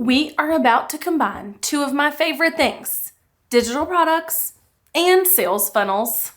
We are about to combine two of my favorite things, digital products and sales funnels.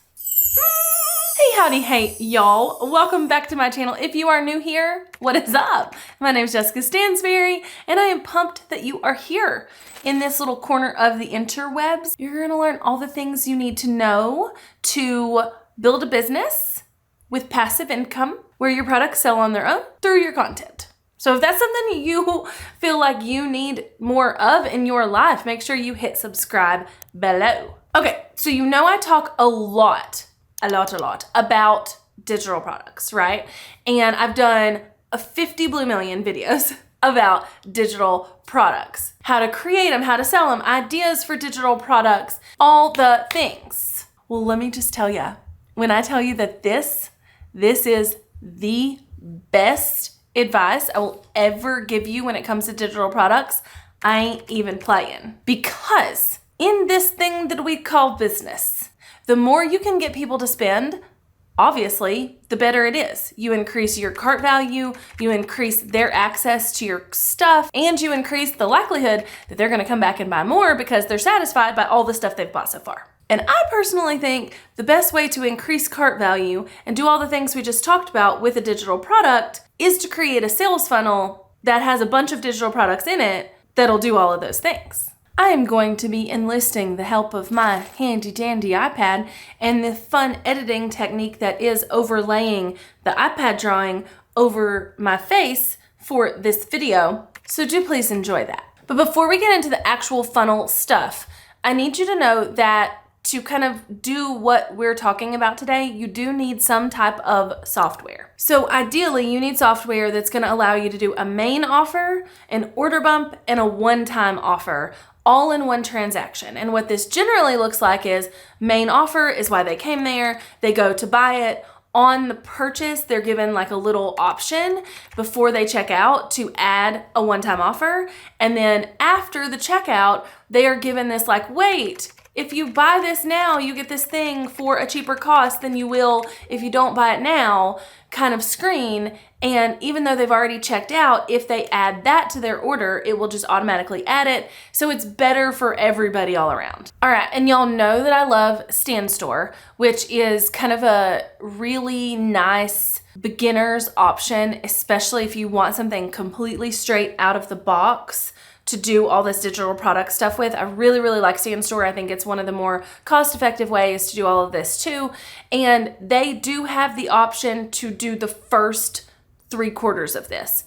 Hey, howdy, hey, y'all. Welcome back to my channel. If you are new here, what is up? My name is Jessica Stansberry, and I am pumped that you are here. In this little corner of the interwebs, you're gonna learn all the things you need to know to build a business with passive income where your products sell on their own through your content. So if that's something you feel like you need more of in your life, make sure you hit subscribe below. Okay, so you know I talk a lot about digital products, right? And I've done 50 blue million videos about digital products, how to create them, how to sell them, ideas for digital products, all the things. Well, let me just tell you, when I tell you that this is the best advice I will ever give you when it comes to digital products, I ain't even playing. Because in this thing that we call business, the more you can get people to spend, obviously, the better it is. You increase your cart value, you increase their access to your stuff, and you increase the likelihood that they're gonna come back and buy more because they're satisfied by all the stuff they've bought so far. And I personally think the best way to increase cart value and do all the things we just talked about with a digital product is to create a sales funnel that has a bunch of digital products in it that'll do all of those things. I am going to be enlisting the help of my handy dandy iPad and the fun editing technique that is overlaying the iPad drawing over my face for this video. So do please enjoy that. But before we get into the actual funnel stuff, I need you to know that to kind of do what we're talking about today, you do need some type of software. So ideally, you need software that's going to allow you to do a main offer, an order bump, and a one-time offer all in one transaction. And what this generally looks like is main offer is why they came there. They go to buy it. On the purchase, they're given like a little option before they check out to add a one-time offer. And then after the checkout, they are given this like, wait, if you buy this now, you get this thing for a cheaper cost than you will if you don't buy it now kind of screen. And even though they've already checked out, if they add that to their order, it will just automatically add it. So it's better for everybody all around. All right, and y'all know that I love Stand Store, which is kind of a really nice beginner's option, especially if you want something completely straight out of the box to do all this digital product stuff with. I really like Stand Store. I think it's one of the more cost-effective ways to do all of this too. And they do have the option to do the first 3/4 of this,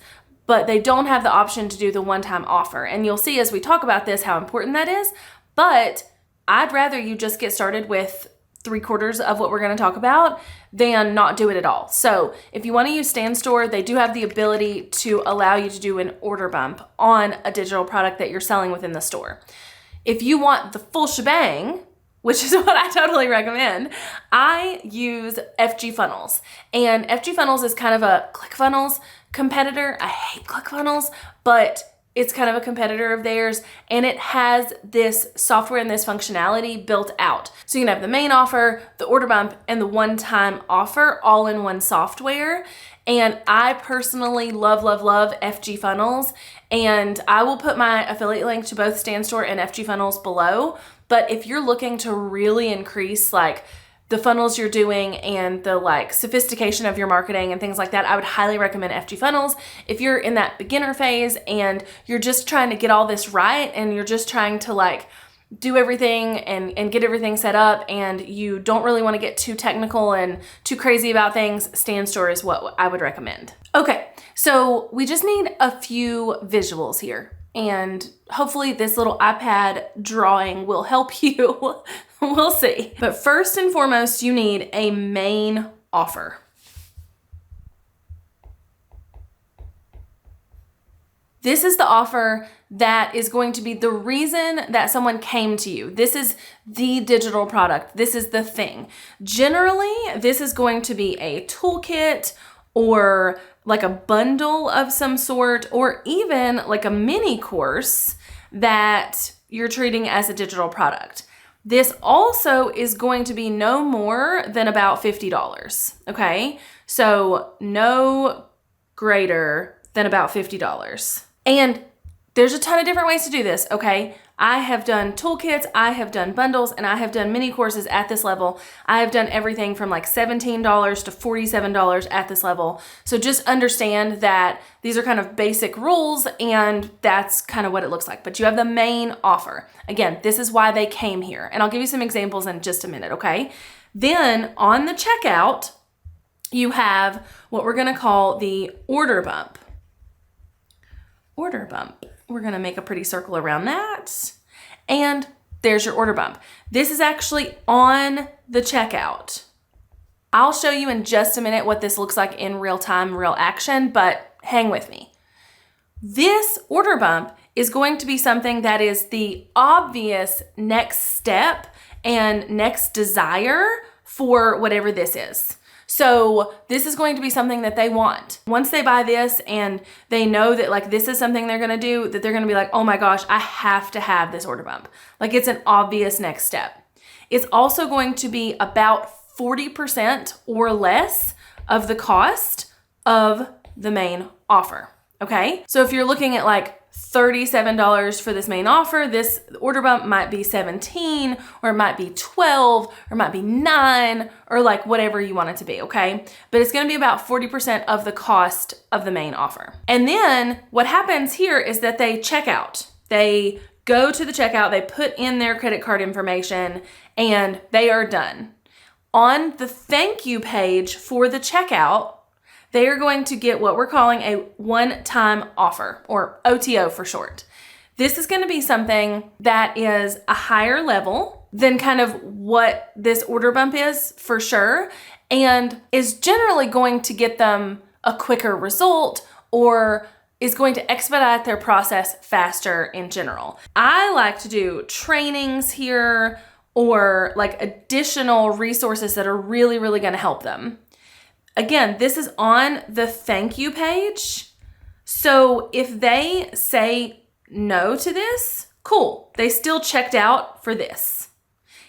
but they don't have the option to do the one-time offer. And you'll see as we talk about this how important that is, but I'd rather you just get started with 3/4 of what we're gonna talk about than not do it at all. So if you wanna use Stand Store, they do have the ability to allow you to do an order bump on a digital product that you're selling within the store. If you want the full shebang, which is what I totally recommend, I use FG Funnels. And FG Funnels is kind of a ClickFunnels competitor. I hate ClickFunnels, but it's kind of a competitor of theirs, and it has this software and this functionality built out. So you can have the main offer, the order bump, and the one-time offer all in one software. And I personally love FG Funnels, and I will put my affiliate link to both Stand Store and FG Funnels below. But if you're looking to really increase like the funnels you're doing and the like sophistication of your marketing and things like that, I would highly recommend FG Funnels. If you're in that beginner phase and you're just trying to get all this right and you're just trying to like do everything and get everything set up and you don't really want to get too technical and too crazy about things, Stand Store is what I would recommend. Okay, so we just need a few visuals here. And hopefully this little iPad drawing will help you. We'll see. But first and foremost, you need a main offer. This is the offer that is going to be the reason that someone came to you. This is the digital product. This is the thing. Generally, this is going to be a toolkit or like a bundle of some sort, or even like a mini course that you're treating as a digital product. This also is going to be no more than about $50, okay? So no greater than about $50. And There's a ton of different ways to do this, okay? I have done toolkits, I have done bundles, and I have done mini courses at this level. I have done everything from like $17 to $47 at this level. So just understand that these are kind of basic rules, and that's kind of what it looks like. But you have the main offer. Again, this is why they came here. And I'll give you some examples in just a minute, okay? Then on the checkout, you have what we're gonna call the order bump. Order bump. We're gonna make a pretty circle around that. And there's your order bump. This is actually on the checkout. I'll show you in just a minute what this looks like in real time, real action, but hang with me. This order bump is going to be something that is the obvious next step and next desire for whatever this is. So this is going to be something that they want. Once they buy this and they know that like this is something they're gonna do, that they're gonna be like, oh my gosh, I have to have this order bump. Like it's an obvious next step. It's also going to be about 40% or less of the cost of the main offer, okay? So if you're looking at like $37 for this main offer, this order bump might be 17, or it might be 12, or it might be 9, or like whatever you want it to be, okay? But it's gonna be about 40% of the cost of the main offer. And then what happens here is that they check out. They go to the checkout, they put in their credit card information, and they are done. On the thank you page for the checkout, they are going to get what we're calling a one-time offer, or OTO for short. This is going to be something that is a higher level than kind of what this order bump is for sure, and is generally going to get them a quicker result or is going to expedite their process faster in general. I like to do trainings here or like additional resources that are really, really going to help them. Again, this is on the thank you page. So if they say no to this, cool. They still checked out for this.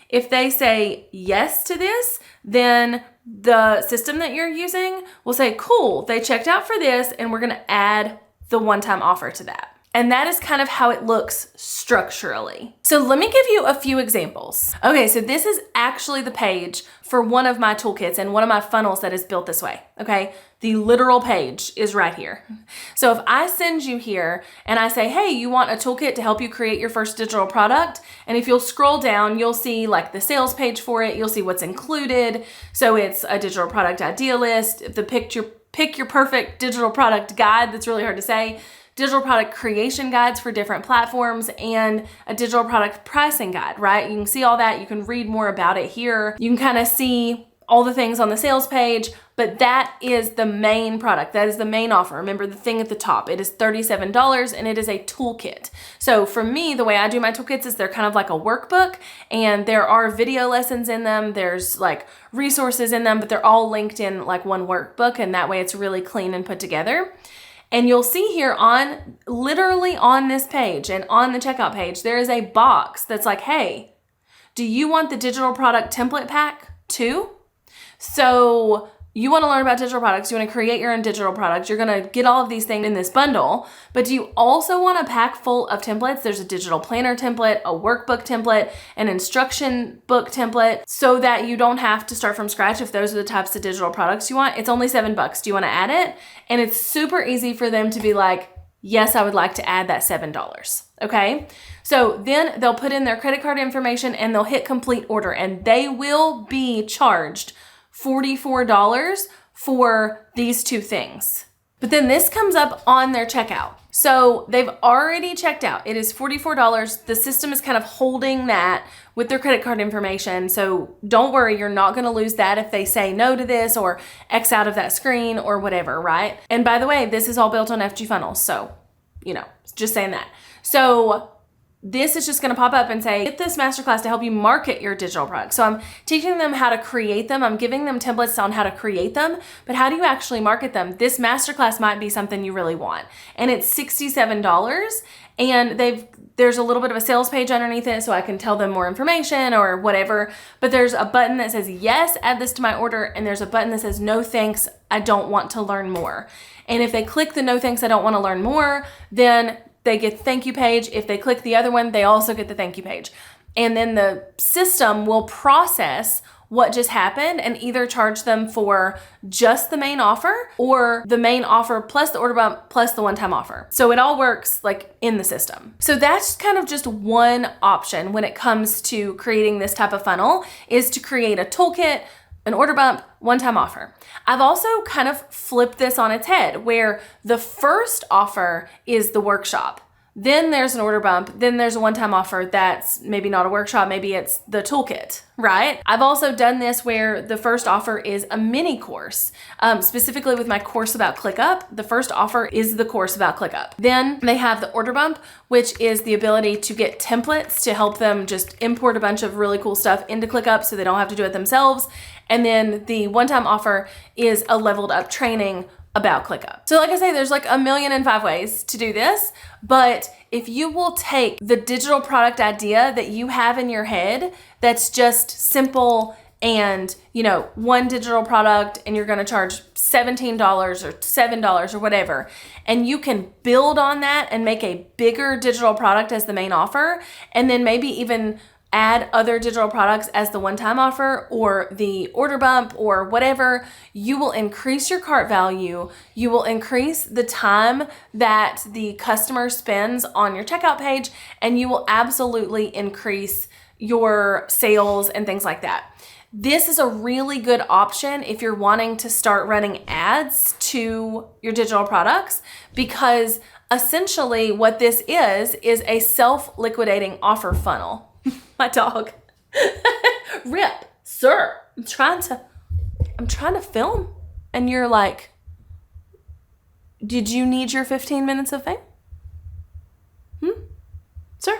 If they say yes to this, then the system that you're using will say, cool, they checked out for this, and we're gonna add the one-time offer to that. And that is kind of how it looks structurally. So let me give you a few examples. Okay, so this is actually the page for one of my toolkits and one of my funnels that is built this way, okay? The literal page is right here. So if I send you here and I say, hey, you want a toolkit to help you create your first digital product? And if you'll scroll down, you'll see like the sales page for it. You'll see what's included. So it's a digital product idea list, the pick your perfect digital product guide, that's really hard to say, digital product creation guides for different platforms, and a digital product pricing guide, right? You can see all that. You can read more about it here. You can kind of see all the things on the sales page, but that is the main product. That is the main offer. Remember the thing at the top. It is $37 and it is a toolkit. So for me, the way I do my toolkits is they're kind of like a workbook, and there are video lessons in them. There's like resources in them, but they're all linked in like one workbook, and that way it's really clean and put together. And you'll see here literally on this page and on the checkout page, there is a box that's like, hey, do you want the digital product template pack too? So you want to learn about digital products, you want to create your own digital product, you're going to get all of these things in this bundle, but do you also want a pack full of templates? There's a digital planner template, a workbook template, an instruction book template, so that you don't have to start from scratch if those are the types of digital products you want. It's only $7. Do you want to add it? And it's super easy for them to be like, yes, I would like to add that $7, okay? So then they'll put in their credit card information and they'll hit complete order, and they will be charged $44 for these two things. But then this comes up on their checkout. So they've already checked out. It is $44. The system is kind of holding that with their credit card information. So don't worry, you're not gonna lose that if they say no to this or X out of that screen or whatever, right? And by the way, this is all built on FG funnels. So, just saying that. So this is just gonna pop up and say, get this masterclass to help you market your digital product. So I'm teaching them how to create them. I'm giving them templates on how to create them, but how do you actually market them? This masterclass might be something you really want. And it's $67, and there's a little bit of a sales page underneath it so I can tell them more information or whatever, but there's a button that says, yes, add this to my order, and there's a button that says, no thanks, I don't want to learn more. And if they click the no thanks, I don't want to learn more, then they get the thank you page. If they click the other one, they also get the thank you page. And then the system will process what just happened and either charge them for just the main offer or the main offer plus the order bump plus the one-time offer. So it all works like in the system. So that's kind of just one option when it comes to creating this type of funnel, is to create a toolkit, an order bump, one-time offer. I've also kind of flipped this on its head where the first offer is the workshop. Then there's an order bump, then there's a one-time offer that's maybe not a workshop, maybe it's the toolkit, right? I've also done this where the first offer is a mini course. Specifically with my course about ClickUp, the first offer is the course about ClickUp. Then they have the order bump, which is the ability to get templates to help them just import a bunch of really cool stuff into ClickUp so they don't have to do it themselves. And then the one-time offer is a leveled up training about ClickUp. So like I say, there's like 1,000,005 ways to do this, but if you will take the digital product idea that you have in your head that's just simple and, you know, one digital product and you're gonna charge $17 or $7 or whatever, and you can build on that and make a bigger digital product as the main offer, and then maybe even add other digital products as the one-time offer or the order bump or whatever, you will increase your cart value. You will increase the time that the customer spends on your checkout page, and you will absolutely increase your sales and things like that. This is a really good option if you're wanting to start running ads to your digital products, because essentially what this is a self-liquidating offer funnel. My dog. Rip, sir. I'm trying to film. And you're like, did you need your 15 minutes of fame? Sir?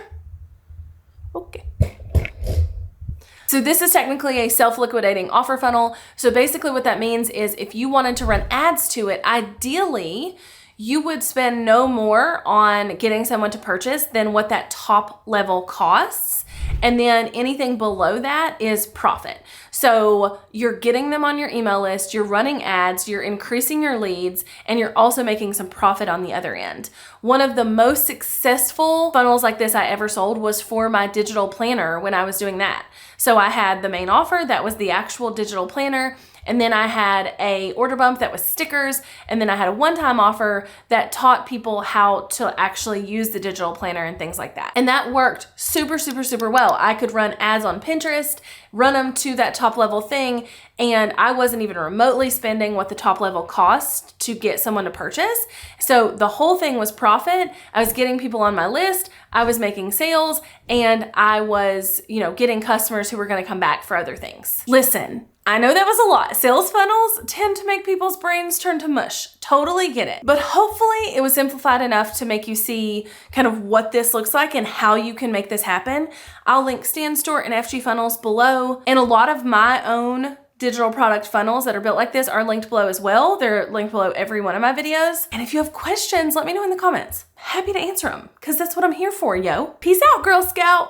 Okay. So this is technically a self-liquidating offer funnel. So basically what that means is if you wanted to run ads to it, ideally, you would spend no more on getting someone to purchase than what that top level costs. And then anything below that is profit. So you're getting them on your email list, you're running ads, you're increasing your leads, and you're also making some profit on the other end. One of the most successful funnels like this I ever sold was for my digital planner when I was doing that. So I had the main offer, that was the actual digital planner. And then I had a order bump that was stickers. And then I had a one-time offer that taught people how to actually use the digital planner and things like that. And that worked super, super, super well. I could run ads on Pinterest, run them to that top level thing. And I wasn't even remotely spending what the top level cost to get someone to purchase. So the whole thing was profit. I was getting people on my list, I was making sales, and I was, getting customers who were going to come back for other things. Listen, I know that was a lot. Sales funnels tend to make people's brains turn to mush. Totally get it. But hopefully it was simplified enough to make you see kind of what this looks like and how you can make this happen. I'll link Stand Store and FG funnels below, and a lot of my own digital product funnels that are built like this are linked below as well. They're linked below every one of my videos. And if you have questions, let me know in the comments. Happy to answer them, because that's what I'm here for, yo. Peace out, Girl Scout.